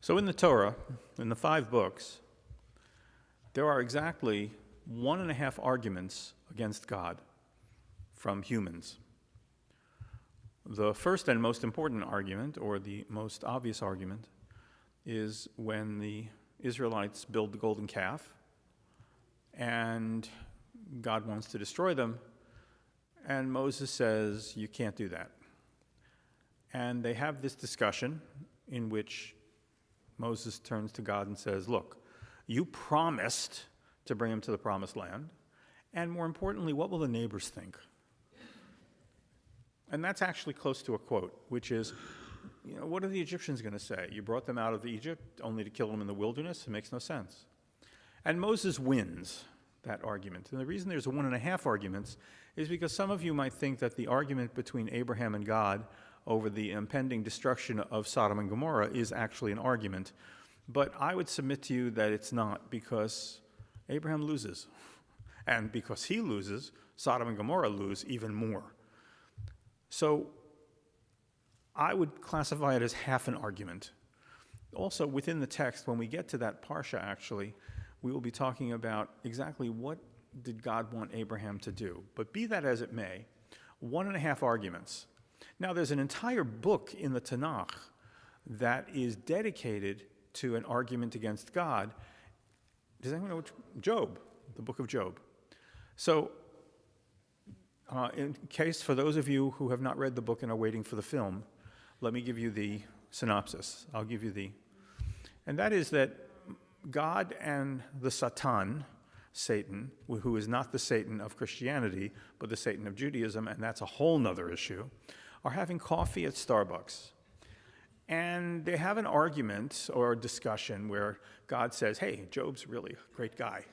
So in the Torah, in the 5 books, there are exactly 1.5 arguments against God from humans. The first and most important argument, or the most obvious argument, is when the Israelites build the golden calf and God wants to destroy them, and Moses says, you can't do that. And they have this discussion in which Moses turns to God and says, look, you promised to bring him to the promised land, and more importantly, what will the neighbors think? And that's actually close to a quote, which is, what are the Egyptians going to say? You brought them out of Egypt only to kill them in the wilderness? It makes no sense. And Moses wins that argument. And the reason there's 1.5 arguments is because some of you might think that the argument between Abraham and God over the impending destruction of Sodom and Gomorrah is actually an argument. But I would submit to you that it's not, because Abraham loses. And because he loses, Sodom and Gomorrah lose even more. So I would classify it as half an argument. Also, within the text, when we get to that parsha, actually, we will be talking about exactly what did God want Abraham to do. But be that as it may, 1.5 arguments. Now, there's an entire book in the Tanakh that is dedicated to an argument against God. Does anyone know which? Job, the book of Job. So, in case for those of you who have not read the book and are waiting for the film, let me give you the synopsis. I'll give you and that is that God and the Satan, who is not the Satan of Christianity, but the Satan of Judaism, and that's a whole nother issue, are having coffee at Starbucks. And they have an argument or a discussion where God says, hey, Job's really a great guy.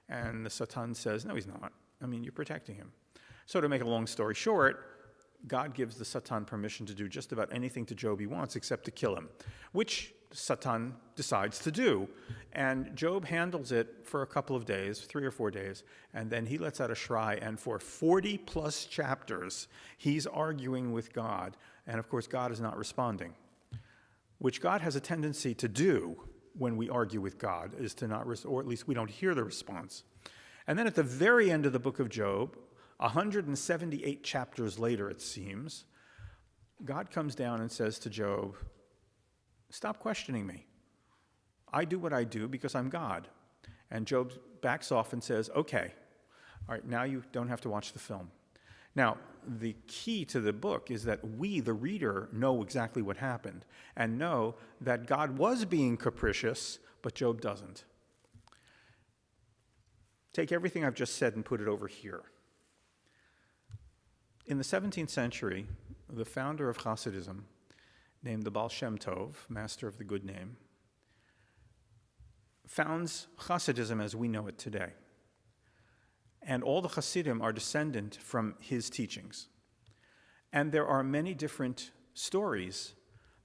And the Satan says, no, he's not. I mean, you're protecting him. So to make a long story short, God gives the Satan permission to do just about anything to Job he wants except to kill him, which Satan decides to do. And Job handles it for a couple of days, 3 or 4 days, and then he lets out a shry, and for 40+ chapters, he's arguing with God. And of course, God is not responding, which God has a tendency to do when we argue with God, is to not, or at least we don't hear the response. And then at the very end of the book of Job, 178 chapters later, it seems, God comes down and says to Job, stop questioning me. I do what I do because I'm God. And Job backs off and says, okay, all right, now you don't have to watch the film. Now, the key to the book is that we, the reader, know exactly what happened and know that God was being capricious, but Job doesn't. Take everything I've just said and put it over here. In the 17th century, the founder of Hasidism, named the Baal Shem Tov, master of the good name, founds Hasidism as we know it today. And all the Hasidim are descendant from his teachings. And there are many different stories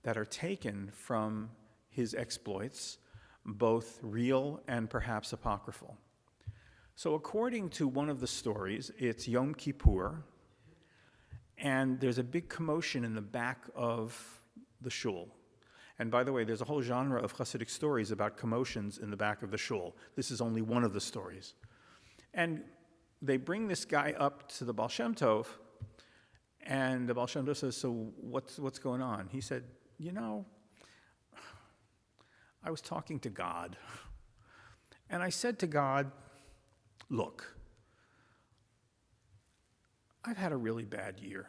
that are taken from his exploits, both real and perhaps apocryphal. So according to one of the stories, it's Yom Kippur, and there's a big commotion in the back of the shul. And by the way, there's a whole genre of Hasidic stories about commotions in the back of the shul. This is only one of the stories. And they bring this guy up to the Baal Shem Tov, and the Baal Shem Tov says, so what's going on? He said, I was talking to God, and I said to God, look, I've had a really bad year.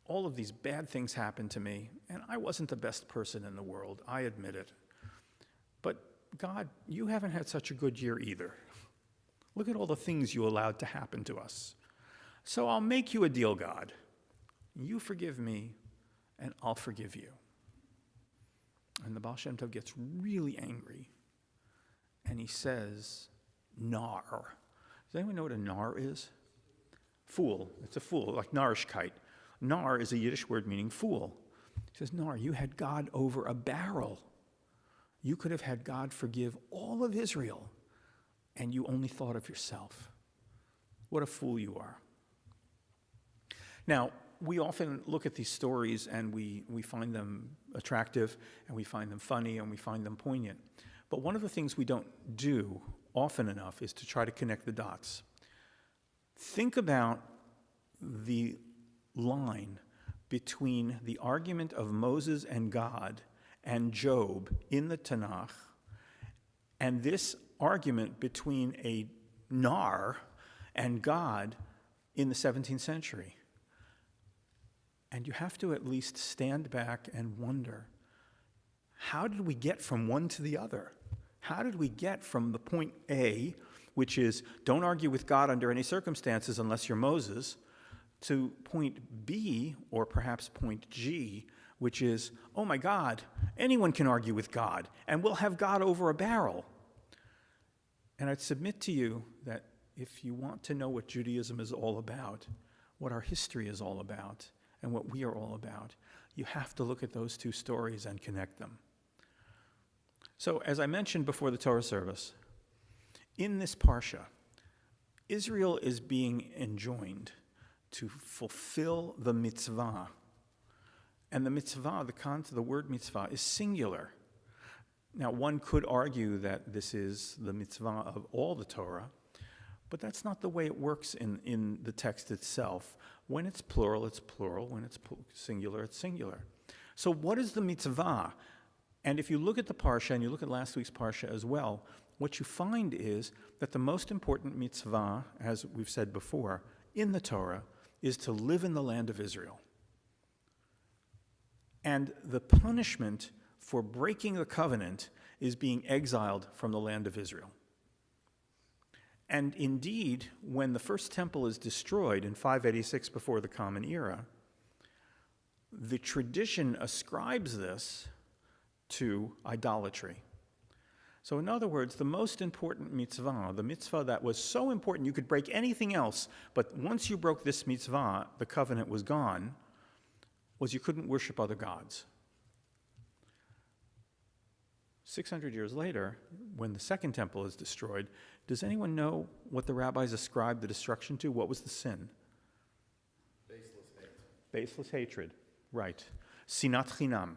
All of these bad things happened to me, and I wasn't the best person in the world, I admit it. But God, you haven't had such a good year either. Look at all the things you allowed to happen to us. So I'll make you a deal, God. You forgive me, and I'll forgive you. And the Baal Shem Tov gets really angry, and he says, nar. Does anyone know what a nar is? Fool. It's a fool, like narishkeit. Nar is a Yiddish word meaning fool. He says, nar, you had God over a barrel. You could have had God forgive all of Israel, and you only thought of yourself. What a fool you are. Now, we often look at these stories and we find them attractive, and we find them funny, and we find them poignant. But one of the things we don't do often enough is to try to connect the dots. Think about the line between the argument of Moses and God and Job in the Tanakh, and this argument between a nar and God in the 17th century. And you have to at least stand back and wonder, how did we get from one to the other? How did we get from the point A, which is don't argue with God under any circumstances unless you're Moses, to point B, or perhaps point G, which is, oh my God, anyone can argue with God, and we'll have God over a barrel. And I'd submit to you that if you want to know what Judaism is all about, what our history is all about, and what we are all about, you have to look at those two stories and connect them. So, as I mentioned before the Torah service, in this parsha, Israel is being enjoined to fulfill the mitzvah. And the mitzvah, the word mitzvah, is singular. Now, one could argue that this is the mitzvah of all the Torah, but that's not the way it works in the text itself. When it's plural, it's plural. When it's singular, it's singular. So what is the mitzvah? And if you look at the parsha, and you look at last week's parsha as well, what you find is that the most important mitzvah, as we've said before, in the Torah, is to live in the land of Israel. And the punishment for breaking the covenant is being exiled from the land of Israel. And indeed, when the first temple is destroyed in 586 before the Common Era, the tradition ascribes this to idolatry. So in other words, the most important mitzvah, the mitzvah that was so important you could break anything else, but once you broke this mitzvah, the covenant was gone, was you couldn't worship other gods. 600 years later, when the second temple is destroyed, does anyone know what the rabbis ascribed the destruction to? What was the sin? Baseless hate. Baseless hatred, right. Sinat chinam.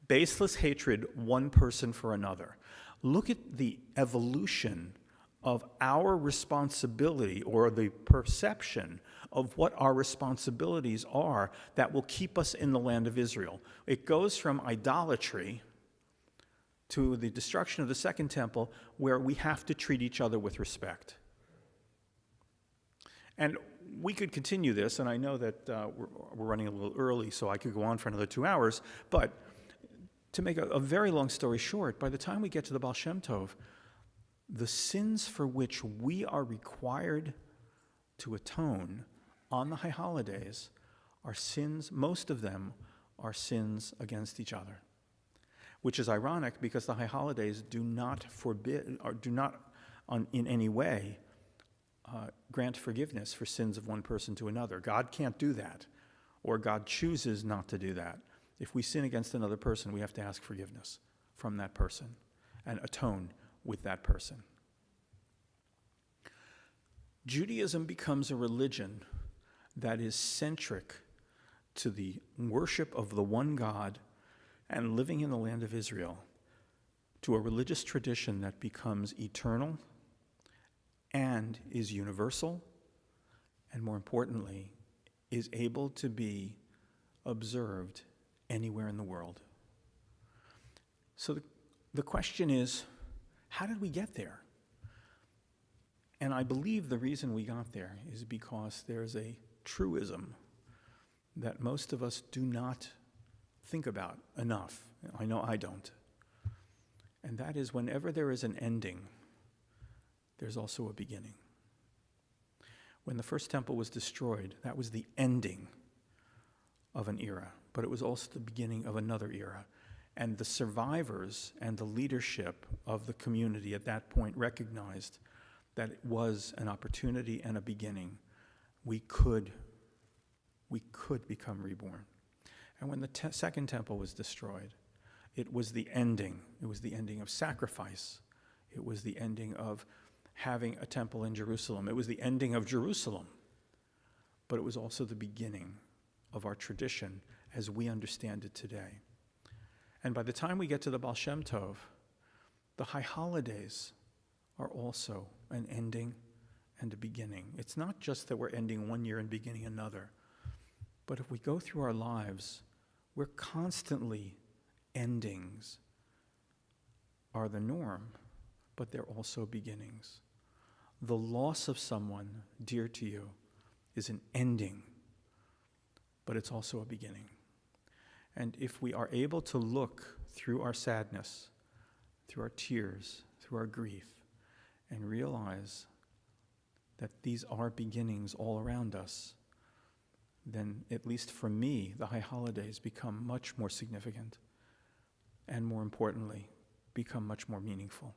Baseless hatred, one person for another. Look at the evolution of our responsibility, or the perception of what our responsibilities are that will keep us in the land of Israel. It goes from idolatry to the destruction of the second temple, where we have to treat each other with respect. And we could continue this, and I know that we're running a little early, so I could go on for another 2 hours, but to make a very long story short, by the time we get to the Baal Shem Tov, the sins for which we are required to atone on the high holidays are sins, most of them are sins against each other. Which is ironic, because the high holidays do not forbid, or do not in any way grant forgiveness for sins of one person to another. God can't do that, or God chooses not to do that. If we sin against another person, we have to ask forgiveness from that person and atone with that person. Judaism becomes a religion that is centric to the worship of the one God and living in the land of Israel, to a religious tradition that becomes eternal and is universal, and more importantly, is able to be observed anywhere in the world. So the question is, how did we get there? And I believe the reason we got there is because there's a truism that most of us do not think about enough. I know I don't. And that is, whenever there is an ending, there's also a beginning. When the first temple was destroyed, that was the ending of an era, but it was also the beginning of another era. And the survivors and the leadership of the community at that point recognized that it was an opportunity and a beginning. We could become reborn. And when the second temple was destroyed, it was the ending. It was the ending of sacrifice. It was the ending of having a temple in Jerusalem. It was the ending of Jerusalem. But it was also the beginning of our tradition as we understand it today. And by the time we get to the Baal Shem Tov, the high holidays are also an ending and a beginning. It's not just that we're ending one year and beginning another, but if we go through our lives, we're constantly endings are the norm, but they're also beginnings. The loss of someone dear to you is an ending, but it's also a beginning. And if we are able to look through our sadness, through our tears, through our grief, and realize that these are beginnings all around us, then at least for me, the high holidays become much more significant, and more importantly, become much more meaningful.